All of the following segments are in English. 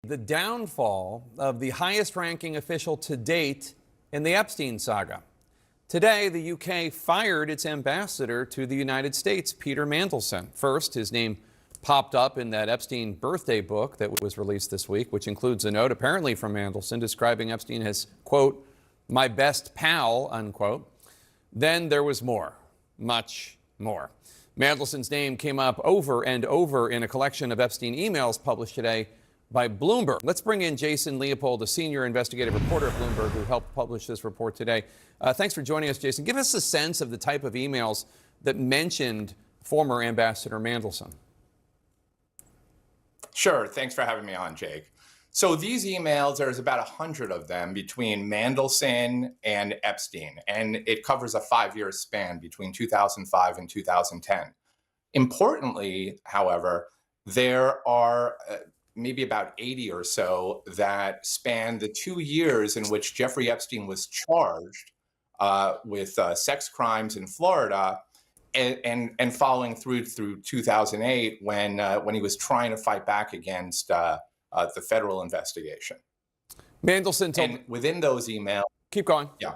the downfall of the highest-ranking official to date in the Epstein saga. Today, the UK fired its ambassador to the United States, Peter Mandelson. First, his name popped up in that Epstein birthday book that was released this week, which includes a note apparently from Mandelson describing Epstein as, quote, my best pal, unquote. Then there was more, much more. Mandelson's name came up over and over in a collection of Epstein emails published today by Bloomberg. Let's bring in Jason Leopold, a senior investigative reporter at Bloomberg who helped publish this report today. Thanks for joining us, Jason. Give us a sense of the type of emails that mentioned former Ambassador Mandelson. Sure. Thanks for having me on, Jake. So these emails, there's about 100 of them between Mandelson and Epstein, and it covers a 5-year span between 2005 and 2010. Importantly, however, there are maybe about 80 or so that span the 2 years in which Jeffrey Epstein was charged with sex crimes in Florida, and following through 2008 when he was trying to fight back against the federal investigation. Mandelson told. And within those emails, keep going. Yeah.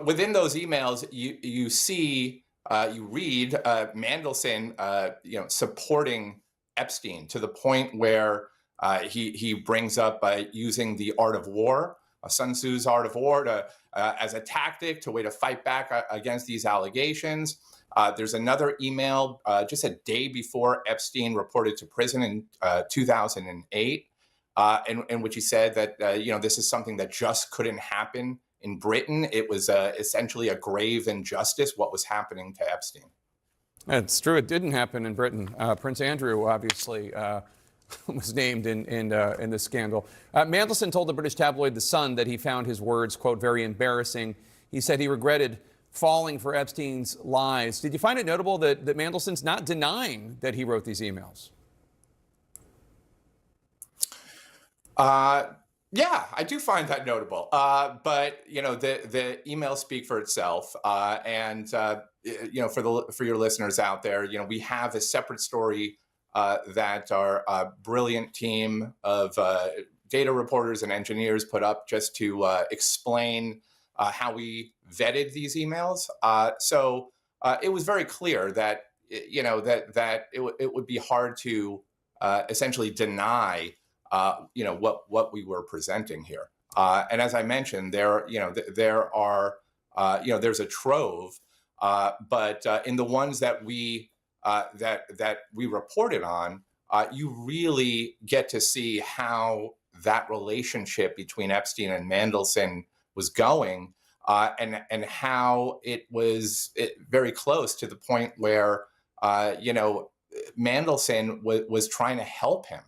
Within those emails, you see, you read Mandelson, supporting Epstein to the point where he brings up using the art of war, Sun Tzu's art of war, as a tactic to way to fight back against these allegations. There's another email just a day before Epstein reported to prison in 2008, in which he said that this is something that just couldn't happen in Britain. It was essentially a grave injustice what was happening to Epstein. It's true. It didn't happen in Britain. Prince Andrew obviously was named in this scandal. Mandelson told the British tabloid The Sun that he found his words, quote, very embarrassing. He said he regretted falling for Epstein's lies. Did you find it notable that Mandelson's not denying that he wrote these emails? Yeah, I do find that notable. But the emails speak for itself. And for your listeners out there, we have a separate story that our brilliant team of data reporters and engineers put up just to explain how we vetted these emails. So it was very clear that it would be hard to essentially deny what we were presenting here. And as I mentioned, there's a trove, but in the ones that we reported on, you really get to see how that relationship between Epstein and Mandelson was going, and how it was very close to the point where Mandelson was trying to help him,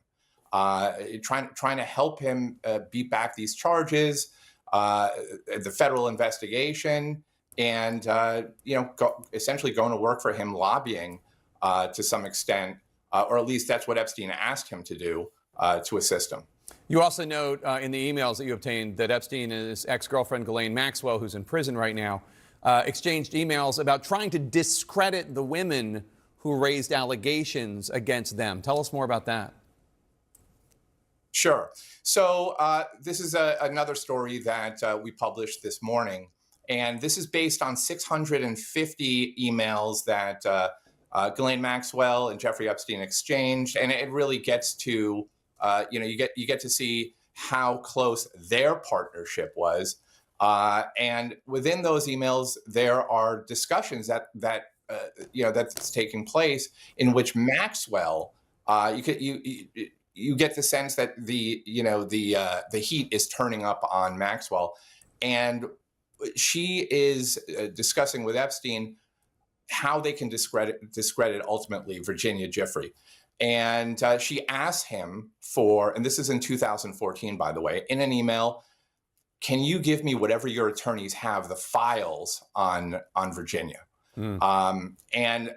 trying to help him beat back these charges, the federal investigation, and essentially going to work for him, lobbying to some extent, or at least that's what Epstein asked him to do to assist him. You also note in the emails that you obtained that Epstein and his ex-girlfriend, Ghislaine Maxwell, who's in prison right now, exchanged emails about trying to discredit the women who raised allegations against them. Tell us more about that. Sure. So this is another story that we published this morning, and this is based on 650 emails that Ghislaine Maxwell and Jeffrey Epstein exchanged, and it really gets to you get to see how close their partnership was, and within those emails there are discussions that's taking place in which Maxwell, you get the sense that the heat is turning up on Maxwell, and she is discussing with Epstein how they can discredit ultimately Virginia Giuffre. And she asked him for, and this is in 2014, by the way, in an email, can you give me whatever your attorneys have, the files on Virginia? And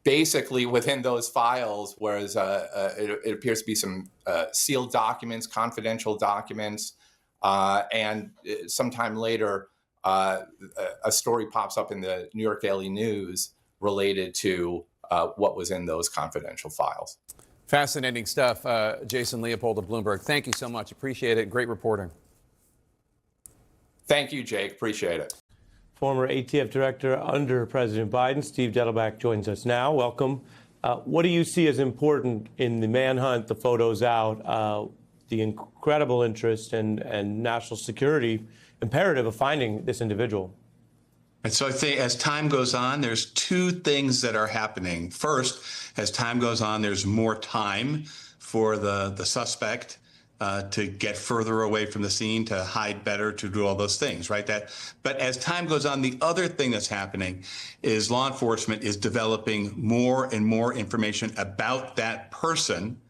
basically within those files was, it appears to be some sealed documents, confidential documents, and sometime later, a story pops up in the New York Daily News related to what was in those confidential files. Fascinating stuff. Jason Leopold of Bloomberg. Thank you so much. Appreciate it. Great reporting. Thank you, Jake. Appreciate it. Former ATF director under President Biden, Steve Dettelbach, joins us now. Welcome. What do you see as important in the manhunt, the photos out, the incredible interest and national security imperative of finding this individual? And so I think as time goes on, there's two things that are happening. First, as time goes on, there's more time for the suspect to get further away from the scene, to hide better, to do all those things, right? But as time goes on, the other thing that's happening is law enforcement is developing more and more information about that person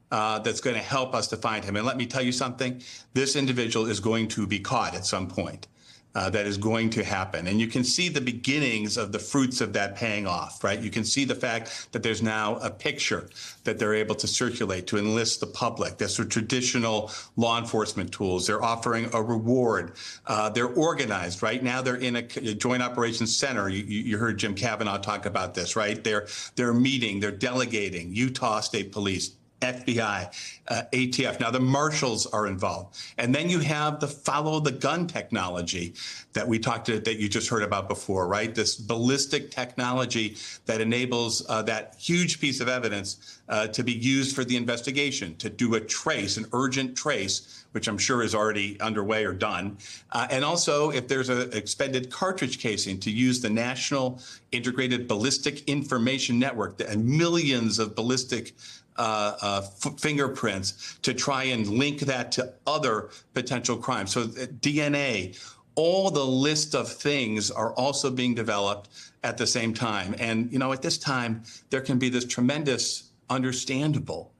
that's going to help us to find him. And let me tell you something, this individual is going to be caught at some point. That is going to happen. And you can see the beginnings of the fruits of that paying off, right? You can see the fact that there's now a picture that they're able to circulate to enlist the public. That's the traditional law enforcement tools. They're offering a reward. They're organized. Right now, they're in a joint operations center. You heard Jim Kavanaugh talk about this, right? They're meeting, they're delegating. Utah State Police, FBI, ATF. Now the marshals are involved. And then you have the follow the gun technology that that you just heard about before, right? This ballistic technology that enables that huge piece of evidence to be used for the investigation, to do a trace, an urgent trace, which I'm sure is already underway or done. And also, if there's an expended cartridge casing, to use the National Integrated Ballistic Information Network and millions of ballistic fingerprints to try and link that to other potential crimes. So DNA, all the list of things are also being developed at the same time. And, at this time, there can be this tremendous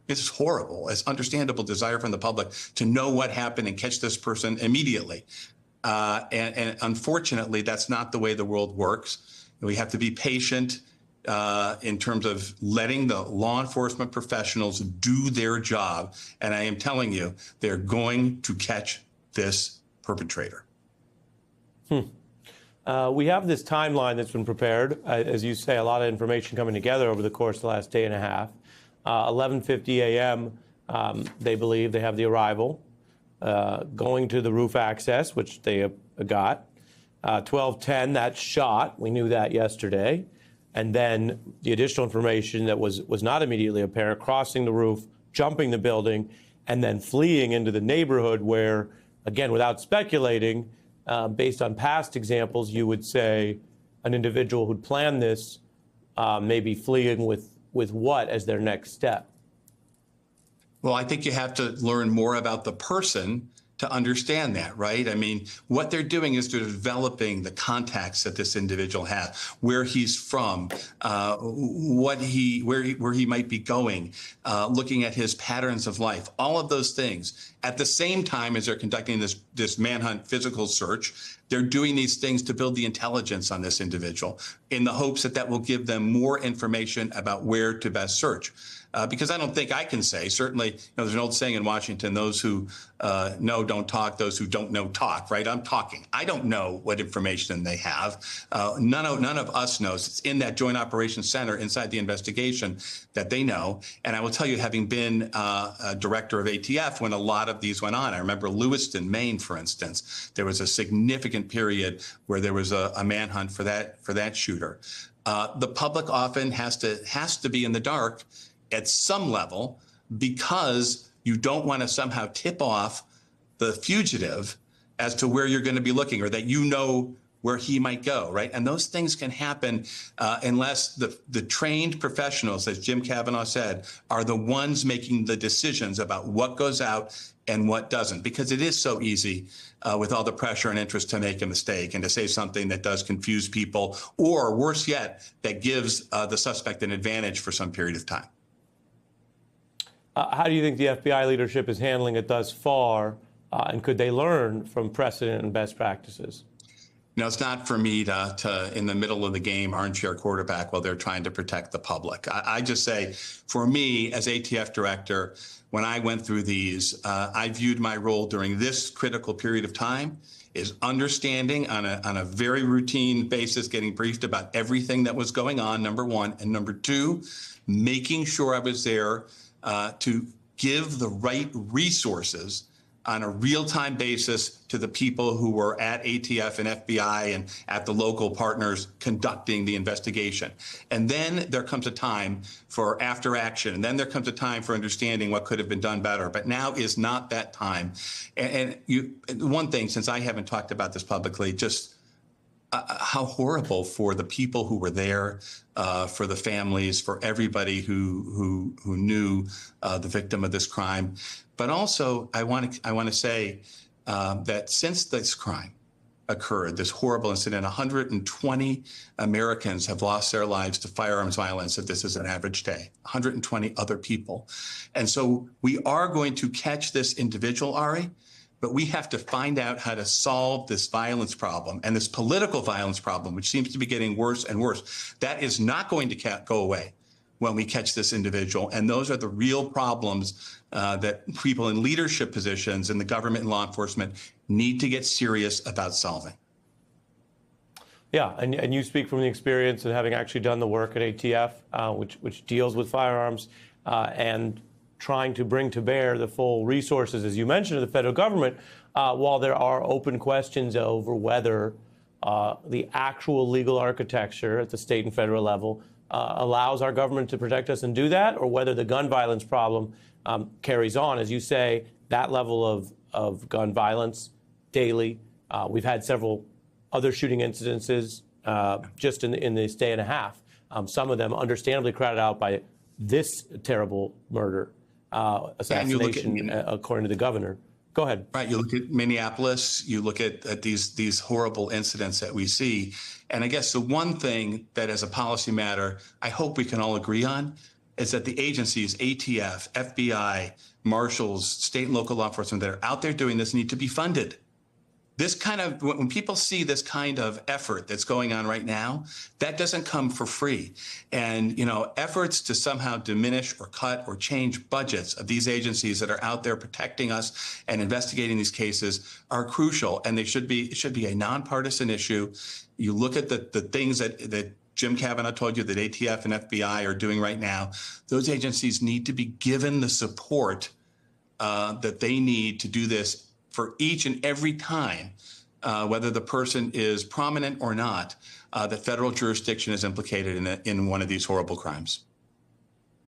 it's horrible, it's understandable desire from the public to know what happened and catch this person immediately. And unfortunately, that's not the way the world works. We have to be patient in terms of letting the law enforcement professionals do their job. And I am telling you, they're going to catch this perpetrator. We have this timeline that's been prepared. As you say, a lot of information coming together over the course of the last day and a half. 11:50 a.m., they believe they have the arrival, going to the roof access, which they got. 12:10, that shot. We knew that yesterday. And then the additional information that was not immediately apparent, crossing the roof, jumping the building, and then fleeing into the neighborhood where, again, without speculating, based on past examples, you would say an individual who'd planned this may be fleeing with what as their next step? Well, I think you have to learn more about the person to understand that, right? I mean, what they're doing is they're developing the contacts that this individual has, where he's from, where he might be going, looking at his patterns of life, all of those things. At the same time as they're conducting this manhunt physical search, they're doing these things to build the intelligence on this individual in the hopes that will give them more information about where to best search. Because I don't think I can say, certainly, there's an old saying in Washington, those who know don't talk, those who don't know talk, right? I'm talking. I don't know what information they have. None of us knows. It's in that Joint Operations Center inside the investigation that they know. And I will tell you, having been a director of ATF when a lot of these went on, I remember Lewiston, Maine, for instance, there was a significant period where there was a manhunt for that shooter. The public often has to be in the dark at some level, because you don't want to somehow tip off the fugitive as to where you're going to be looking, or that where he might go, right? And those things can happen unless the trained professionals, as Jim Kavanaugh said, are the ones making the decisions about what goes out and what doesn't, because it is so easy with all the pressure and interest to make a mistake and to say something that does confuse people, or worse yet, that gives the suspect an advantage for some period of time. How do you think the FBI leadership is handling it thus far, and could they learn from precedent and best practices? It's not for me to in the middle of the game, armchair quarterback while they're trying to protect the public. I just say, for me as ATF director, when I went through these, I viewed my role during this critical period of time is understanding on a very routine basis, getting briefed about everything that was going on, number one, and number two, making sure I was there to give the right resources on a real-time basis to the people who were at ATF and FBI and at the local partners conducting the investigation. And then there comes a time for after action, and then there comes a time for understanding what could have been done better. But now is not that time. And one thing, since I haven't talked about this publicly, just how horrible for the people who were there, for the families, for everybody who knew the victim of this crime. But also, I want to say that since this crime occurred, this horrible incident, 120 Americans have lost their lives to firearms violence. If this is an average day, 120 other people, and so we are going to catch this individual, Ari. But we have to find out how to solve this violence problem and this political violence problem, which seems to be getting worse and worse. That is not going to go away when we catch this individual. And those are the real problems that people in leadership positions in the government and law enforcement need to get serious about solving. Yeah, and you speak from the experience and having actually done the work at ATF, which deals with firearms and trying to bring to bear the full resources, as you mentioned, of the federal government, while there are open questions over whether the actual legal architecture at the state and federal level allows our government to protect us and do that, or whether the gun violence problem carries on. As you say, that level of gun violence daily. We've had several other shooting incidences just in this day and a half, some of them understandably crowded out by this terrible murder. Assassination, according to the governor. Go ahead. Right. You look at Minneapolis, you look at these horrible incidents that we see. And I guess the one thing that as a policy matter, I hope we can all agree on is that the agencies, ATF, FBI, marshals, state and local law enforcement that are out there doing this need to be funded. This kind of, when people see this kind of effort that's going on right now, that doesn't come for free. And, efforts to somehow diminish or cut or change budgets of these agencies that are out there protecting us and investigating these cases are crucial. And it should be a nonpartisan issue. You look at the things that Jim Kavanaugh told you that ATF and FBI are doing right now. Those agencies need to be given the support that they need to do this for each and every time, whether the person is prominent or not, that federal jurisdiction is implicated in one of these horrible crimes.